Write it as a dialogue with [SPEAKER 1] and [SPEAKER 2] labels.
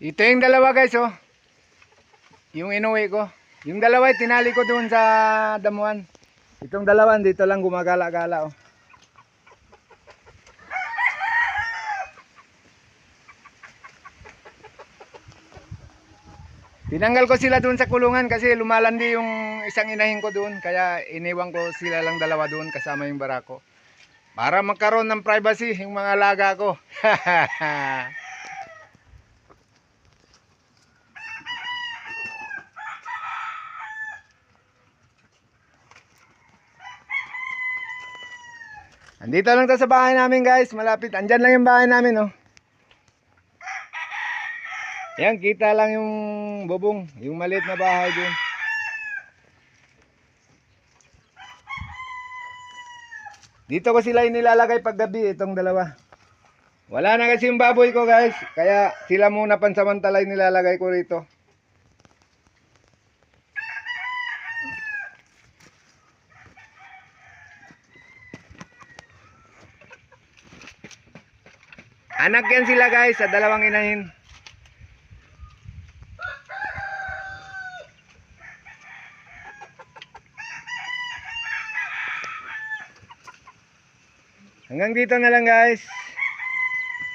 [SPEAKER 1] Ito yung dalawa guys oh. Yung inuwi ko. Yung dalawa tinali ko doon sa damuhan. Itong dalawa dito lang gumagala-gala oh. Tinanggal ko sila doon sa kulungan kasi lumalandi yung isang inahin ko doon. Kaya iniwan ko sila lang dalawa doon kasama yung barako. Para magkaroon ng privacy yung mga alaga ko. Andito lang to sa bahay namin guys. Malapit. Andyan lang yung bahay namin oh. Yan, kita lang yung bubong, yung maliit na bahay dun. Dito ko sila inilalagay pag gabi, itong dalawa. Wala na kasi yung baboy ko guys, kaya sila muna pansamantala nilalagay ko rito. Anak yan sila guys, sa dalawang inahin. Hanggang dito na lang guys.